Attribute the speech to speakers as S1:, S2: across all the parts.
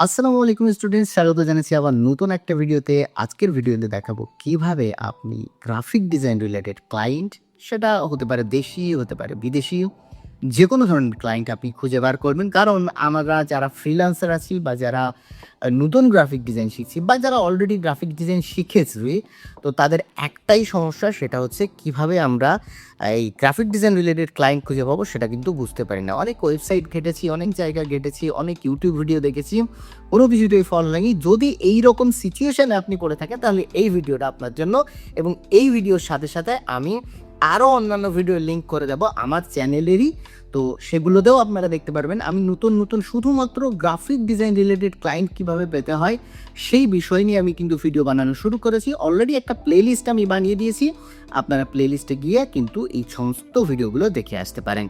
S1: আসসালামু আলাইকুম স্টুডেন্টস, স্বাগত জানাচ্ছি আবার নতুন একটা ভিডিওতে। আজকের ভিডিওতে দেখাবো কিভাবে আপনি গ্রাফিক ডিজাইন রিলেটেড ক্লায়েন্ট, সেটা হতে পারে দেশি, হতে পারে বিদেশি, যেকোনো ধরনের ক্লায়েন্ট আপনি খুঁজে বার করবেন। কারণ আমরা যারা ফ্রিল্যান্সার আছি বা যারা নতুন গ্রাফিক ডিজাইন শিখছি বা যারা অলরেডি গ্রাফিক ডিজাইন শিখেছি, তো তাদের একটাই সমস্যা, সেটা হচ্ছে কিভাবে আমরা এই গ্রাফিক ডিজাইন রিলেটেড ক্লায়েন্ট খুঁজে পাবো সেটা কিন্তু বুঝতে পারি না। অনেক ওয়েবসাইট ঘেটেছি, অনেক জায়গা ঘেটেছি, অনেক ইউটিউব ভিডিও দেখেছি, কোনো কিছুতেই ফল হয়নি। যদি এইরকম সিচুয়েশনে আপনি পড়ে থাকেন তাহলে এই ভিডিওটা আপনার জন্য। এবং এই ভিডিওর সাথে সাথে আমি আরও অন্যান্য ভিডিওর লিঙ্ক করে দেবো আমার চ্যানেলেরই, তো সেগুলোতেও আপনারা দেখতে পারবেন। আমি নতুন নতুন শুধুমাত্র গ্রাফিক ডিজাইন রিলেটেড ক্লায়েন্ট কীভাবে পেতে হয় সেই বিষয় নিয়ে আমি কিন্তু ভিডিও বানানো শুরু করেছি। অলরেডি একটা প্লেলিস্ট আমি বানিয়ে দিয়েছি, আপনারা প্লেলিস্টে গিয়ে কিন্তু এই সমস্ত ভিডিওগুলো দেখে আসতে পারেন।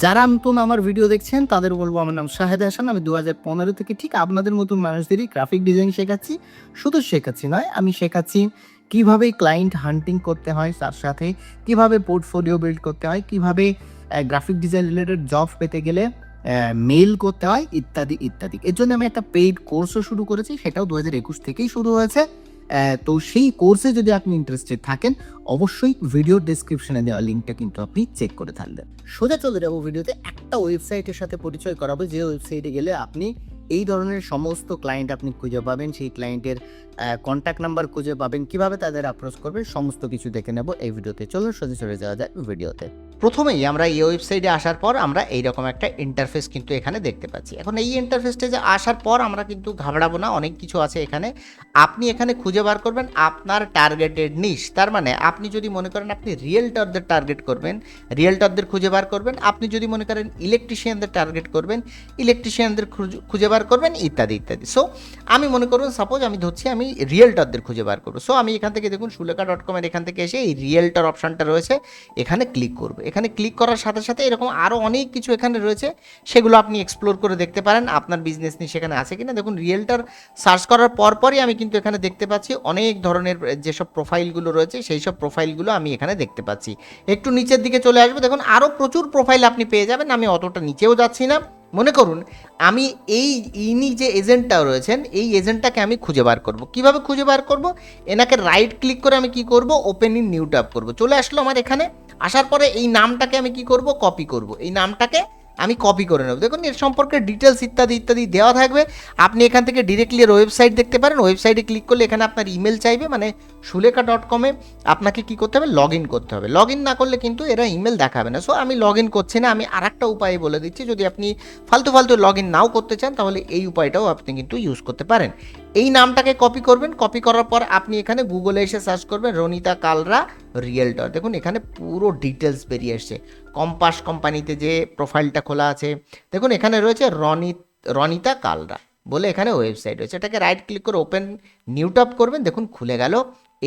S1: যারা নতুন আমার ভিডিও দেখছেন তাদের বলবো, আমার নাম শাহেদ হাসান। আমি 2015 থেকে ঠিক আপনাদের মতন মানুষদেরই গ্রাফিক ডিজাইন শেখাচ্ছি। শুধু শেখাচ্ছি নয়, আমি শেখাচ্ছি কীভাবে ক্লায়েন্ট হান্টিং করতে হয়, তার সাথে কীভাবে পোর্টফোলিও বিল্ড করতে হয়, কীভাবে গ্রাফিক ডিজাইন রিলেটেড জব পেতে গেলে মেইল করতে হয়, ইত্যাদি ইত্যাদি। এর জন্য আমি একটা পেইড কোর্সও শুরু করেছি, সেটাও 2021 থেকেই শুরু হয়েছে। তো সেই কোর্সে যদি আপনি ইন্টারেস্টেড থাকেন, অবশ্যই ভিডিও ডেসক্রিপশনে দেওয়া লিঙ্কটা কিন্তু আপনি চেক করে থাকবেন। সোজা চলে যাবো ভিডিওতে। একটা ওয়েবসাইটের সাথে পরিচয় করাবো, যে ওয়েবসাইটে গেলে আপনি এই ধরনের সমস্ত ক্লায়েন্ট আপনি খুঁজে পাবেন, সেই ক্লায়েন্টের কন্ট্যাক্ট নাম্বার খুঁজে পাবেন, কিভাবে তাদের অ্যাপ্রোচ করবেন, সমস্ত কিছু দেখে নেব এই ভিডিওতে। চলুন সোজা চলে যাওয়া যায় ভিডিওতে।
S2: প্রথমেই আমরা এই ওয়েবসাইটে আসার পর আমরা এইরকম একটা ইন্টারফেস কিন্তু এখানে দেখতে পাচ্ছি। এখন এই ইন্টারফেসটা যে আসার পর আমরা কিন্তু ঘাবড়াবো না, অনেক কিছু আছে এখানে। আপনি এখানে খুঁজে বার করবেন আপনার টার্গেটেড নিশ। তার মানে আপনি যদি মনে করেন আপনি রিয়েলটরদের টার্গেট করবেন, রিয়েলটরদের খুঁজে বার করবেন। আপনি যদি মনে করেন ইলেকট্রিশিয়ানদের টার্গেট করবেন, ইলেকট্রিশিয়ানদের খুঁজে বার করবেন, ইত্যাদি ইত্যাদি। সো আমি মনে করুন সাপোজ আমি ধরছি আমি রিয়েলটরদের খুঁজে বার করবো। সো আমি এখান থেকে দেখুন সুলেখা.com-এর এখান থেকে এসে এই রিয়েলটর অপশানটা রয়েছে, এখানে ক্লিক করবো। এখানে ক্লিক করার সাথে সাথে এরকম আরও অনেক কিছু এখানে রয়েছে, সেগুলো আপনি এক্সপ্লোর করে দেখতে পারেন আপনার বিজনেস নিয়ে সেখানে আছে কিনা। দেখুন রিয়েলটর সার্চ করার পরপরই আমি কিন্তু এখানে দেখতে পাচ্ছি অনেক ধরনের যেসব প্রোফাইলগুলো রয়েছে সেই সব প্রোফাইলগুলো আমি এখানে দেখতে পাচ্ছি। একটু নিচের দিকে চলে আসবো, দেখুন আরও প্রচুর প্রোফাইল আপনি পেয়ে যাবেন। আমি অতটা নিচেও যাচ্ছি না। মনে করুন আমি ইনি যে এজেন্টটা রয়েছেন, এই এজেন্টটাকে আমি খুঁজে বার করব। কিভাবে খুঁজে বার করব? এনাকে রাইট ক্লিক করে আমি কি করব, ওপেন ইন নিউ ট্যাব করব। চলে আসলো আমার এখানে। আসার পরে এই নামটাকে আমি কি করব, কপি করব। এই নামটাকে আমি কপি করে নেব। দেখুন এর সম্পর্কে ডিটেলস ইত্যাদি ইত্যাদি দেওয়া থাকবে। আপনি এখান থেকে ডিরেক্টলি এর ওয়েবসাইট দেখতে পারেন। ওয়েবসাইটে ক্লিক করলে এখানে আপনার ইমেল চাইবে, মানে সুলেখা.com-এ আপনাকে কি করতে হবে, লগ ইন করতে হবে। লগ ইন না করলে কিন্তু এরা ইমেল দেখাবে না। সো আমি লগ ইন করছি না। আমি আরেকটা উপায় বলে দিচ্ছি, যদি আপনি ফালতু ফালতু লগ ইন নাও করতে চান তাহলে এই উপায়টাও আপনি কিন্তু ইউজ করতে পারেন। এই নামটাকে কপি করবেন। কপি করার পর আপনি এখানে গুগলে এসে সার্চ করবেন রনিতা কালরা রিয়েলটর। দেখুন এখানে পুরো ডিটেলস বেরিয়ে এসছে। কম্পাস কোম্পানিতে যে প্রোফাইলটা খোলা আছে, দেখুন এখানে রয়েছে রনিতা কালরা বলে এখানে ওয়েবসাইট রয়েছে। এটাকে রাইট ক্লিক করে ওপেন নিউ ট্যাব করবেন। দেখুন খুলে গেল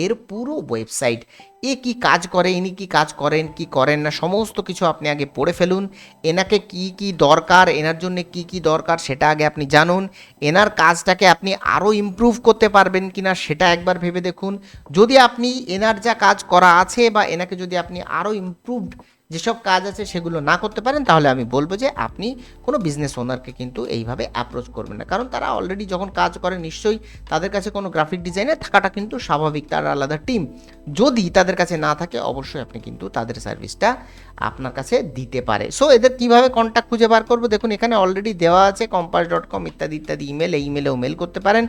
S2: এর পুরো ওয়েবসাইট। এ কি কাজ করে, ইনি কি কাজ করেন কি করেন না, সমস্ত কিছু আপনি আগে পড়ে ফেলুন। এনাকে কি কি দরকার, এনার জন্য কি কি দরকার সেটা আগে আপনি জানুন। এনার কাজটাকে আপনি আরও ইমপ্রুভ করতে পারবেন কিনা সেটা একবার ভেবে দেখুন। যদি আপনি এনার যা কাজ করা আছে বা এনাকে যদি আপনি আরও ইমপ্রুভড যেসব কাজ আছে সেগুলো না করতে পারেন, তাহলে আমি বলবো যে আপনি কোনো বিজনেস ওনারকে কিন্তু এইভাবে অ্যাপ্রোচ করবেন না। কারণ তারা অলরেডি যখন কাজ করে নিশ্চয়ই তাদের কাছে কোনো গ্রাফিক ডিজাইনার থাকাটা কিন্তু স্বাভাবিক, তার আলাদা টিম। যদি তাদের কাছে না থাকে অবশ্যই আপনি কিন্তু তাদের সার্ভিসটা আপনার কাছে দিতে পারে। সো এদের কীভাবে কন্ট্যাক্ট খুঁজে বার করবো, দেখুন এখানে অলরেডি দেওয়া আছে compass.com ইত্যাদি ইত্যাদি ইমেল, এই ইমেলেও মেল করতে পারেন।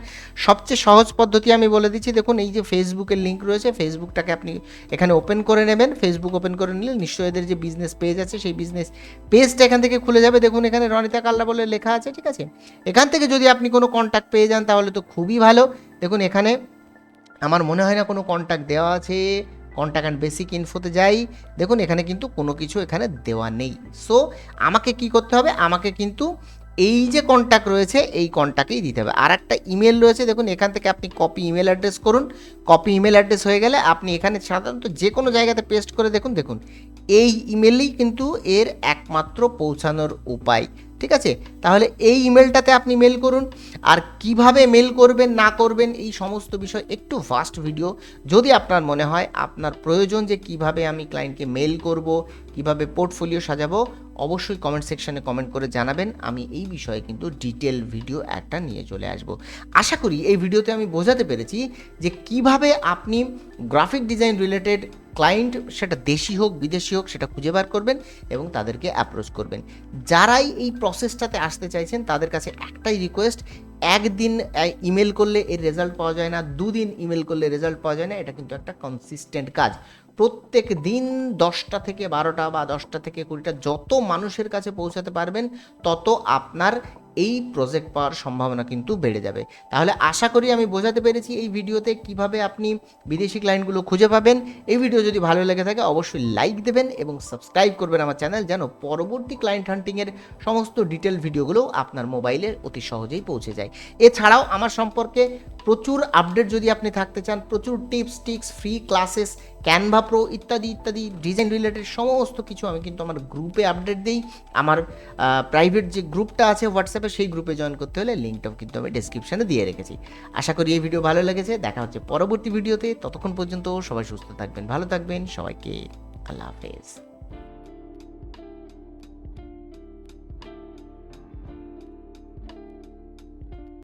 S2: সবচেয়ে সহজ পদ্ধতি আমি বলে দিচ্ছি, দেখুন এই যে ফেসবুকের লিঙ্ক রয়েছে, ফেসবুকটাকে আপনি এখানে ওপেন করে নেবেন। ফেসবুক ওপেন করে নিলে নিশ্চয়ই এদের যে বিজনেস পেজ আছে সেই বিজনেস পেজটা এখান থেকে খুলে যাবে। দেখুন এখানে রনিতা কাল্লা বলে লেখা আছে, ঠিক আছে। এখান থেকে যদি আপনি কোনো কন্ট্যাক্ট পেয়ে যান তাহলে তো খুবই ভালো। দেখুন এখানে আমার মনে হয় না কোনো কন্ট্যাক্ট দেওয়া আছে। কন্ট্যাক্ট অ্যান্ড বেসিক ইনফোতে যাই, দেখুন এখানে কিন্তু কোনো কিছু এখানে দেওয়া নেই। সো আমাকে কি করতে হবে, আমাকে কিন্তু এই যে কন্ট্যাক্ট রয়েছে এই কন্ট্যাক্টেই দিতে হবে। আর একটা ইমেল রয়েছে, দেখুন এখান থেকে আপনি কপি ইমেল অ্যাড্রেস করুন। কপি ইমেল অ্যাড্রেস হয়ে গেলে আপনি এখানে সাধারণত যে কোনো জায়গাতে পেস্ট করে দেখুন, দেখুন এই ইমেলেই কিন্তু এর একমাত্র পৌঁছানোর উপায়, ঠিক আছে। তাহলে এই ইমেলটাতে আপনি মেল করুন। আর কিভাবে মেল করবেন না করবেন এই সমস্ত বিষয় একটু ফাস্ট ভিডিও। যদি আপনার মনে হয় আপনার প্রয়োজন যে কিভাবে আমি ক্লায়েন্টকে মেল করব, কিভাবে পোর্টফোলিও সাজাবো, অবশ্যই কমেন্ট সেকশনে কমেন্ট করে জানাবেন। আমি এই বিষয়ে কিন্তু ডিটেল ভিডিও একটা নিয়ে চলে আসব। আশা করি এই ভিডিওতে আমি বোঝাতে পেরেছি যে কিভাবে আপনি গ্রাফিক ডিজাইন রিলেটেড ক্লায়েন্ট, সেটা দেশি হোক বিদেশি হোক, সেটা খুঁজে বার করবেন এবং তাদেরকে অ্যাপ্রোচ করবেন। যারাই এই প্রসেসটাতে আসতে চাইছেন তাদের কাছে একটাই রিকোয়েস্ট, একদিন ইমেল করলে এর রেজাল্ট পাওয়া যায় না, দুদিন ইমেল করলে রেজাল্ট পাওয়া যায় না। এটা কিন্তু একটা কনসিস্টেন্ট কাজ। প্রত্যেক দিন 10টা থেকে 12টা বা 10টা থেকে 20টা যত মানুষের কাছে পৌঁছাতে পারবেন তত আপনার এই প্রজেক্ট পাওয়ার সম্ভাবনা কিন্তু বেড়ে যাবে। তাহলে আশা করি আমি বোঝাতে পেরেছি এই ভিডিওতে কিভাবে আপনি বিদেশি ক্লায়েন্টগুলো খুঁজে পাবেন। এই ভিডিও যদি ভালো লেগে থাকে অবশ্যই লাইক দেবেন এবং সাবস্ক্রাইব করবেন আমার চ্যানেল, যেন পরবর্তী ক্লায়েন্ট হান্টিংয়ের সমস্ত ডিটেল ভিডিওগুলো আপনার মোবাইলে অতি সহজেই পৌঁছে যায়। এছাড়াও আমার সম্পর্কে প্রচুর আপডেট যদি আপনি থাকতে চান, প্রচুর tips tricks, free classes, Canva pro ইত্যাদি ইত্যাদি ডিজাইন রিলেটেড সমস্ত কিছু আমি কিন্তু আমার গ্রুপে আপডেট দিই। আমার প্রাইভেট যে গ্রুপটা আছে হোয়াটসঅ্যাপে, সেই গ্রুপে জয়েন করতে হলে লিঙ্কটাও কিন্তু আমি ডেসক্রিপশানে দিয়ে রেখেছি। আশা করি এই ভিডিও ভালো লেগেছে। দেখা হচ্ছে পরবর্তী ভিডিওতে। ততক্ষণ পর্যন্ত সবাই সুস্থ থাকবেন, ভালো থাকবেন। সবাইকে আল্লাহ হাফেজ।